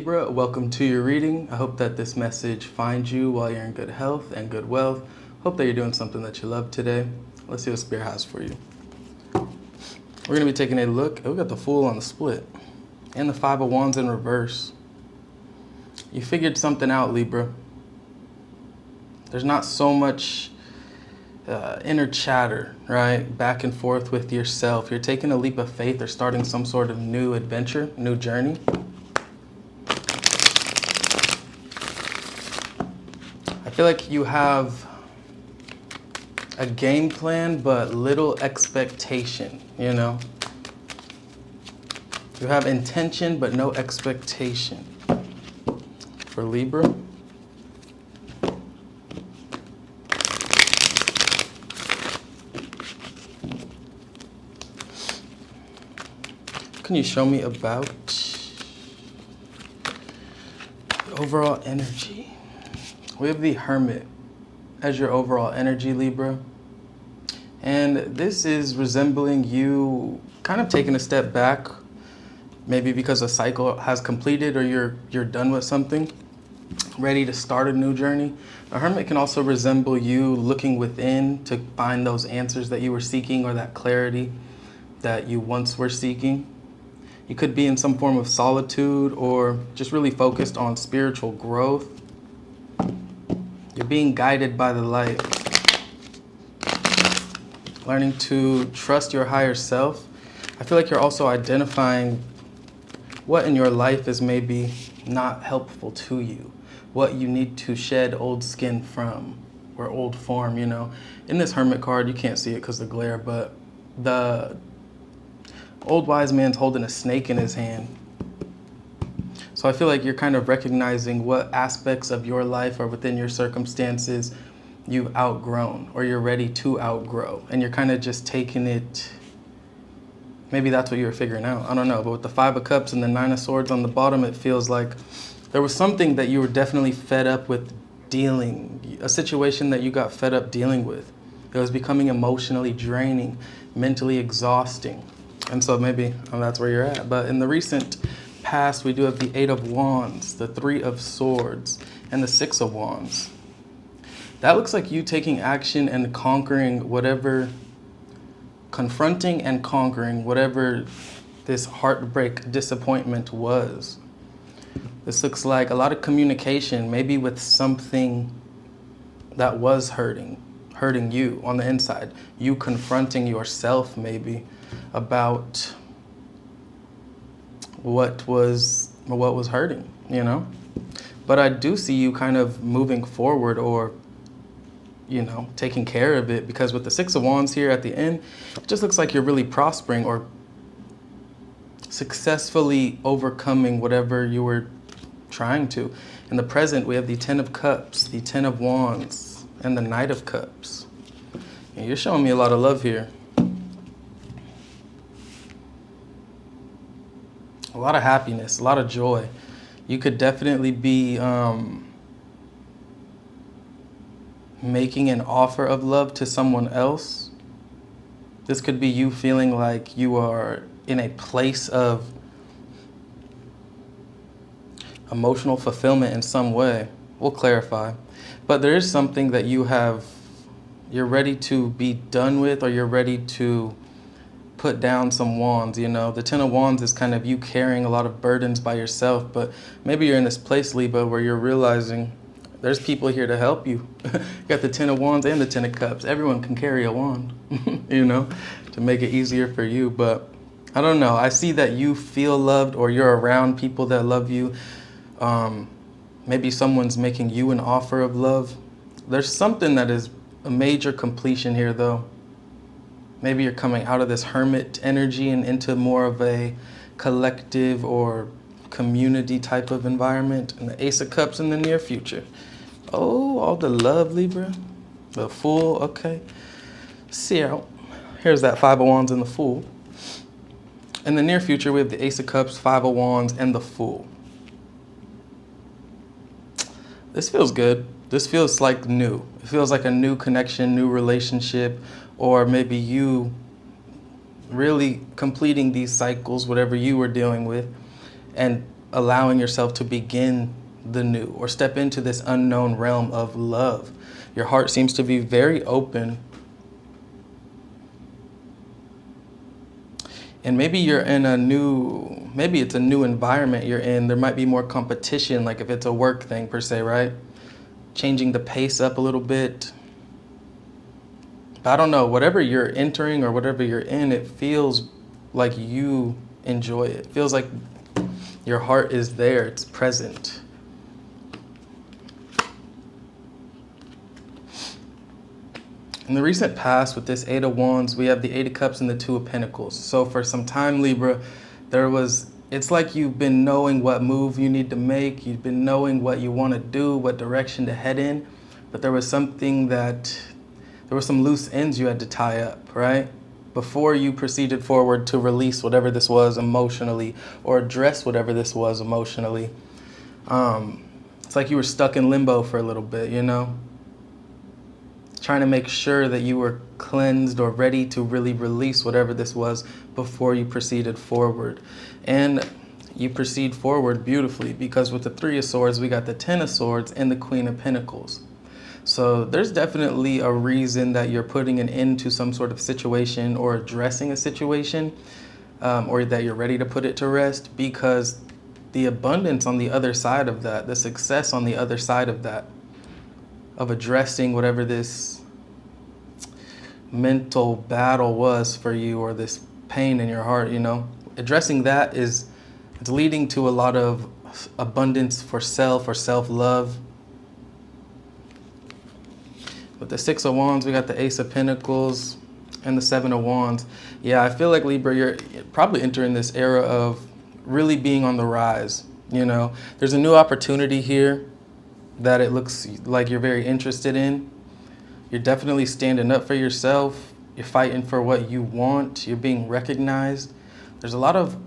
Libra, welcome to your reading. I hope that this message finds you while you're in good health and good wealth. Hope that you're doing something that you love today. Let's see what Spirit has for you. We're going to be taking a look. We got the Fool on the split and the Five of Wands in reverse. You figured something out, Libra. There's not so much inner chatter, right? Back and forth with yourself. You're taking a leap of faith or starting some sort of new adventure, new journey. I feel like you have a game plan, but little expectation, you know? You have intention, but no expectation. For Libra. Can you show me about the overall energy? We have the Hermit as your overall energy, Libra. And this is resembling you kind of taking a step back, maybe because a cycle has completed or you're done with something, ready to start a new journey. The Hermit can also resemble you looking within to find those answers that you were seeking or that clarity that you once were seeking. You could be in some form of solitude or just really focused on spiritual growth. You're being guided by the light. Learning to trust your higher self. I feel like you're also identifying what in your life is maybe not helpful to you. What you need to shed old skin from or old form, you know. In this Hermit card, you can't see it because of the glare, but the old wise man's holding a snake in his hand. So I feel like you're kind of recognizing what aspects of your life or within your circumstances you've outgrown or you're ready to outgrow. And you're kind of just taking it, maybe that's what you were figuring out. I don't know. But with the Five of Cups and the Nine of Swords on the bottom, it feels like there was something that you were definitely fed up with dealing, a situation that you got fed up dealing with. It was becoming emotionally draining, mentally exhausting. And so maybe that's where you're at. But in the recent past, we do have the Eight of Wands, the Three of Swords, and the Six of Wands. That looks like you taking action and conquering whatever, confronting and conquering whatever this heartbreak, disappointment was. This looks like a lot of communication, maybe with something that was hurting you on the inside. You confronting yourself maybe about what was hurting, you know? But I do see you kind of moving forward or, you know, taking care of it, because with the Six of Wands here at the end, it just looks like you're really prospering or successfully overcoming whatever you were trying to. In the present, we have the Ten of Cups, the Ten of Wands, and the Knight of Cups. And you're showing me a lot of love here. A lot of happiness, a lot of joy. You could definitely be making an offer of love to someone else. This could be you feeling like you are in a place of emotional fulfillment in some way. We'll clarify. But there is something that you're ready to be done with, or you're ready to put down some wands, you know. The Ten of Wands is kind of you carrying a lot of burdens by yourself, but maybe you're in this place, Libra, where you're realizing there's people here to help you. You got the Ten of Wands and the Ten of Cups. Everyone can carry a wand, you know, to make it easier for you. But I don't know. I see that you feel loved, or you're around people that love you. Maybe someone's making you an offer of love. There's something that is a major completion here, though. Maybe you're coming out of this Hermit energy and into more of a collective or community type of environment. And the Ace of Cups in the near future. Oh, all the love, Libra. The Fool, okay. See out. Here's that Five of Wands and the Fool. In the near future, we have the Ace of Cups, Five of Wands, and the Fool. This feels good. This feels like new. It feels like a new connection, new relationship, or maybe you really completing these cycles, whatever you were dealing with, and allowing yourself to begin the new or step into this unknown realm of love. Your heart seems to be very open. And maybe you're in maybe it's a new environment you're in. There might be more competition, like if it's a work thing per se, right? Changing the pace up a little bit. But I don't know, whatever you're entering or whatever you're in, it feels like you enjoy it. It feels like your heart is there, it's present. In the recent past, with this Eight of Wands, we have the Eight of Cups and the Two of Pentacles. So for some time, Libra, it's like you've been knowing what move you need to make. You've been knowing what you want to do, what direction to head in. But there was some loose ends you had to tie up, right? Before you proceeded forward to release whatever this was emotionally or address whatever this was emotionally. It's like you were stuck in limbo for a little bit, you know? Trying to make sure that you were cleansed or ready to really release whatever this was before you proceeded forward. And you proceed forward beautifully, because with the Three of Swords, we got the Ten of Swords and the Queen of Pentacles. So there's definitely a reason that you're putting an end to some sort of situation or addressing a situation, or that you're ready to put it to rest, because the abundance on the other side of that, the success on the other side of that, of addressing whatever this mental battle was for you, or this pain in your heart, you know, addressing that it's leading to a lot of abundance for self or self-love. With the Six of Wands, we got the Ace of Pentacles and the Seven of Wands. Yeah, I feel like, Libra, you're probably entering this era of really being on the rise, you know. There's a new opportunity here that it looks like you're very interested in. You're definitely standing up for yourself. You're fighting for what you want. You're being recognized. There's a lot of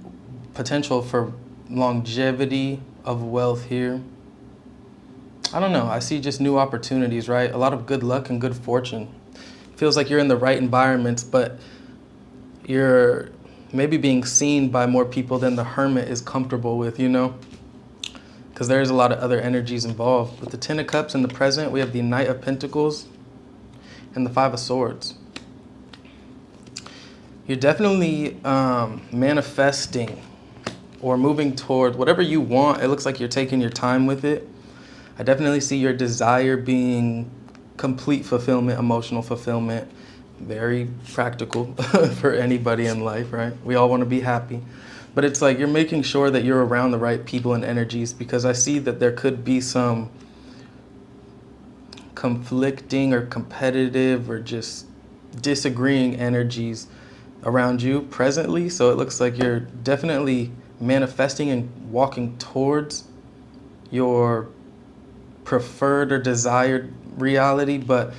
potential for longevity of wealth here. I don't know. I see just new opportunities, right? A lot of good luck and good fortune. Feels like you're in the right environments, but you're maybe being seen by more people than the Hermit is comfortable with, you know? Because there's a lot of other energies involved. With the Ten of Cups in the present, we have the Knight of Pentacles and the Five of Swords. You're definitely manifesting or moving toward whatever you want. It looks like you're taking your time with it. I definitely see your desire being complete fulfillment, emotional fulfillment. Very practical for anybody in life, right? We all want to be happy. But it's like you're making sure that you're around the right people and energies, because I see that there could be some conflicting or competitive or just disagreeing energies around you presently. So it looks like you're definitely manifesting and walking towards your preferred or desired reality, but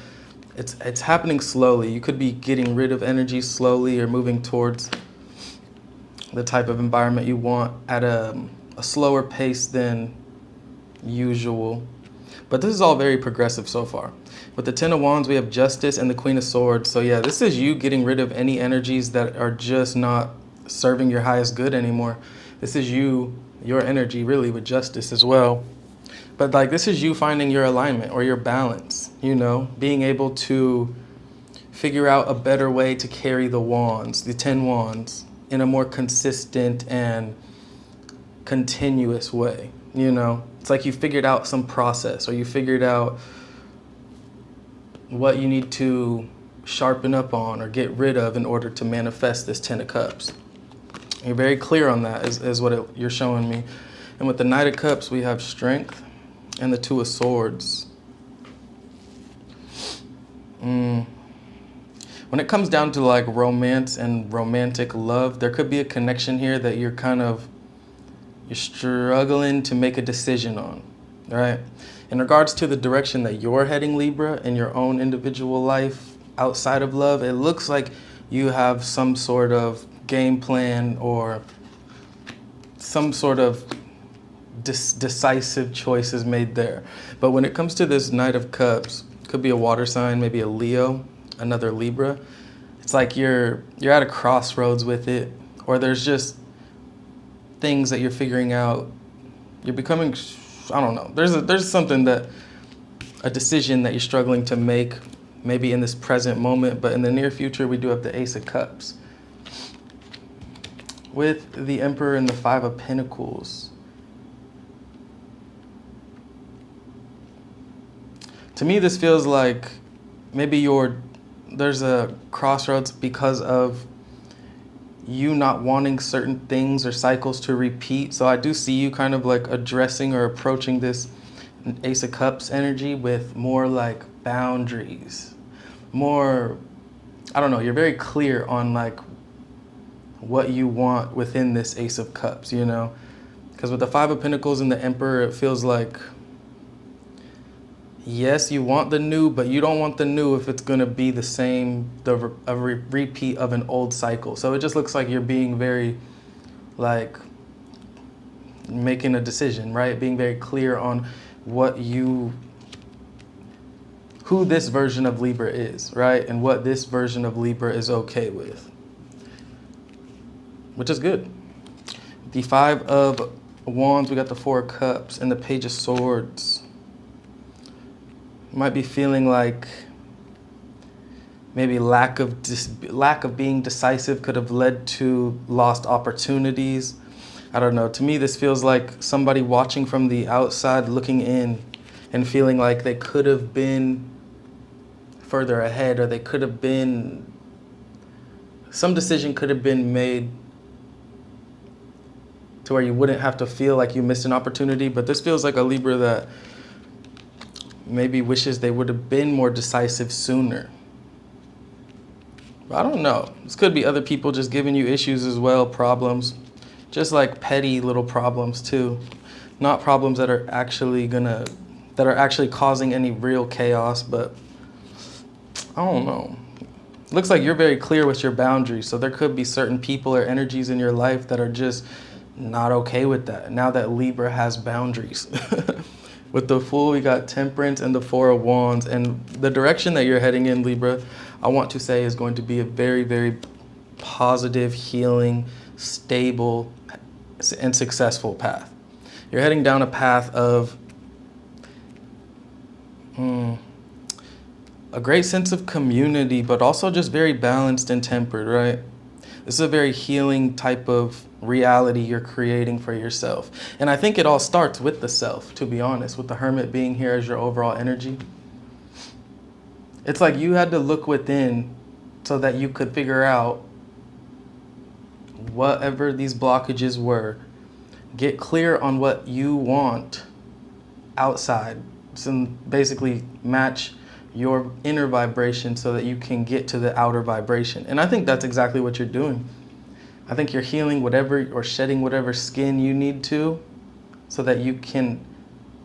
it's happening slowly. You could be getting rid of energy slowly or moving towards the type of environment you want at a slower pace than usual. But this is all very progressive so far. With the Ten of Wands, we have Justice and the Queen of Swords. So yeah, this is you getting rid of any energies that are just not serving your highest good anymore. This is your energy really with Justice as well. But like, this is you finding your alignment or your balance, you know, being able to figure out a better way to carry the wands, the 10 wands, in a more consistent and continuous way, you know. It's like you figured out some process, or you figured out what you need to sharpen up on or get rid of in order to manifest this 10 of Cups. You're very clear on that, is what you're showing me. And with the Knight of Cups, we have strength and the Two of Swords. When it comes down to like romance and romantic love, there could be a connection here that you're struggling to make a decision on, right? In regards to the direction that you're heading, Libra, in your own individual life outside of love, it looks like you have some sort of game plan or some sort of decisive choices made there. But when it comes to this Knight of Cups, could be a water sign, maybe a Leo, another Libra. It's like you're at a crossroads with it, or there's just things that you're figuring out You're becoming, I don't know. There's something that, a decision that you're struggling to make, maybe in this present moment, but in the near future, we do have the Ace of Cups. With the Emperor and the Five of Pentacles. To me, this feels like maybe there's a crossroads because of you not wanting certain things or cycles to repeat. So I do see you kind of like addressing or approaching this Ace of Cups energy with more like boundaries, more, I don't know, you're very clear on like what you want within this Ace of Cups, you know? Because with the Five of Pentacles and the Emperor, it feels like, yes, you want the new, but you don't want the new if it's going to be the same, repeat of an old cycle. So it just looks like you're being very, like, making a decision, right? Being very clear on who this version of Libra is, right? And what this version of Libra is okay with, which is good. The Five of Wands, we got the Four of Cups and the Page of Swords. You might be feeling like maybe lack of being decisive could have led to lost opportunities. I don't know. To me, this feels like somebody watching from the outside, looking in and feeling like they could have been further ahead, or they could have been, some decision could have been made to where you wouldn't have to feel like you missed an opportunity. But this feels like a Libra that maybe wishes they would have been more decisive sooner. I don't know. This could be other people just giving you issues as well, problems. Just like petty little problems too. Not problems that are actually causing any real chaos, but I don't know. Looks like you're very clear with your boundaries, so there could be certain people or energies in your life that are just not okay with that, now that Libra has boundaries. With the Fool, we got Temperance and the Four of Wands, and the direction that you're heading in, Libra, I want to say is going to be a very, very positive, healing, stable, and successful path. You're heading down a path of a great sense of community, but also just very balanced and tempered, right? This is a very healing type of reality you're creating for yourself. And I think it all starts with the self, to be honest, with the Hermit being here as your overall energy. It's like you had to look within so that you could figure out whatever these blockages were, get clear on what you want outside, so basically match your inner vibration so that you can get to the outer vibration. And I think that's exactly what you're doing. I think you're healing whatever or shedding whatever skin you need to so that you can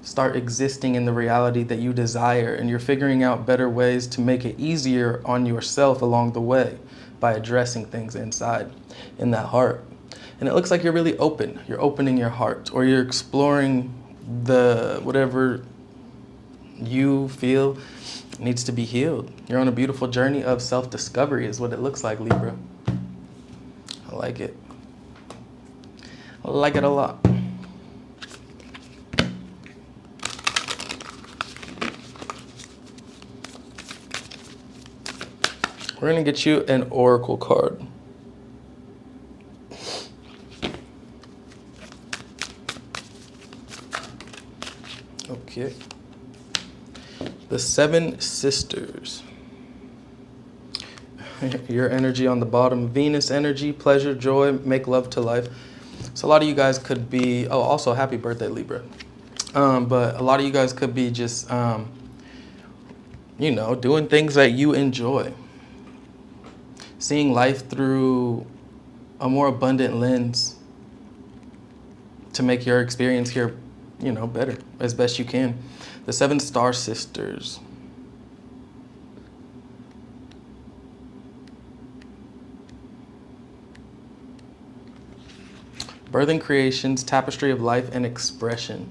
start existing in the reality that you desire. And you're figuring out better ways to make it easier on yourself along the way by addressing things inside in that heart. And it looks like you're really open. You're opening your heart, or you're exploring whatever you feel needs to be healed. You're on a beautiful journey of self-discovery is what it looks like, Libra. I like it. I like it a lot. We're going to get you an oracle card. Okay. The Seven Sisters. Your energy on the bottom. Venus energy, pleasure, joy, make love to life. So a lot of you guys could be, also happy birthday, Libra. But a lot of you guys could be just, doing things that you enjoy. Seeing life through a more abundant lens to make your experience here, better as best you can. The Seven Star Sisters. Birthing creations, tapestry of life and expression.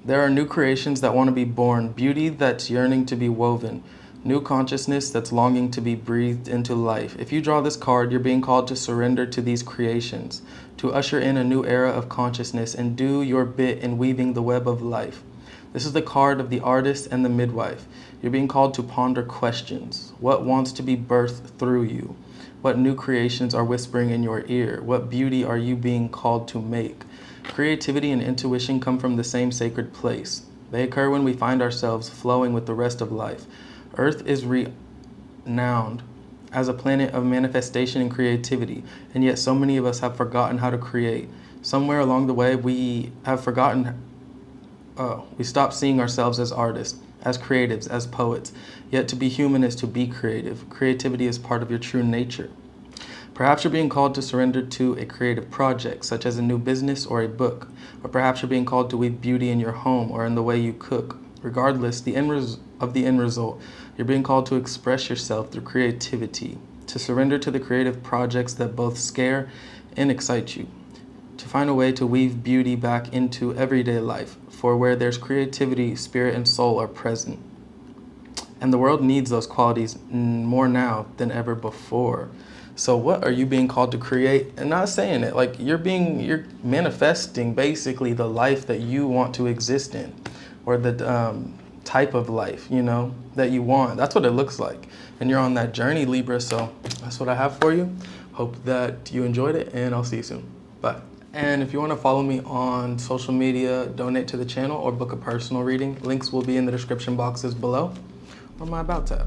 There are new creations that want to be born, beauty that's yearning to be woven, New consciousness that's longing to be breathed into life. If you draw this card, you're being called to surrender to these creations, to usher in a new era of consciousness and do your bit in weaving the web of life. This is the card of the artist and the midwife. You're being called to ponder questions. What wants to be birthed through you? What new creations are whispering in your ear? What beauty are you being called to make? Creativity and intuition come from the same sacred place. They occur when we find ourselves flowing with the rest of life. Earth is renowned as a planet of manifestation and creativity, and yet so many of us have forgotten how to create. Somewhere along the way, we have forgotten, we stopped seeing ourselves as artists, as creatives, as poets. Yet to be human is to be creative. Creativity is part of your true nature. Perhaps you're being called to surrender to a creative project, such as a new business or a book. Or perhaps you're being called to weave beauty in your home or in the way you cook. Regardless of the end result, you're being called to express yourself through creativity, to surrender to the creative projects that both scare and excite you, to find a way to weave beauty back into everyday life, for where there's creativity, spirit and soul are present. And the world needs those qualities more now than ever before. So what are you being called to create? And not saying it, like you're manifesting basically the life that you want to exist in, or the type of life, that you want. That's what it looks like. And you're on that journey, Libra, so that's what I have for you. Hope that you enjoyed it, and I'll see you soon. Bye. And if you want to follow me on social media, donate to the channel, or book a personal reading, links will be in the description boxes below or my About tab.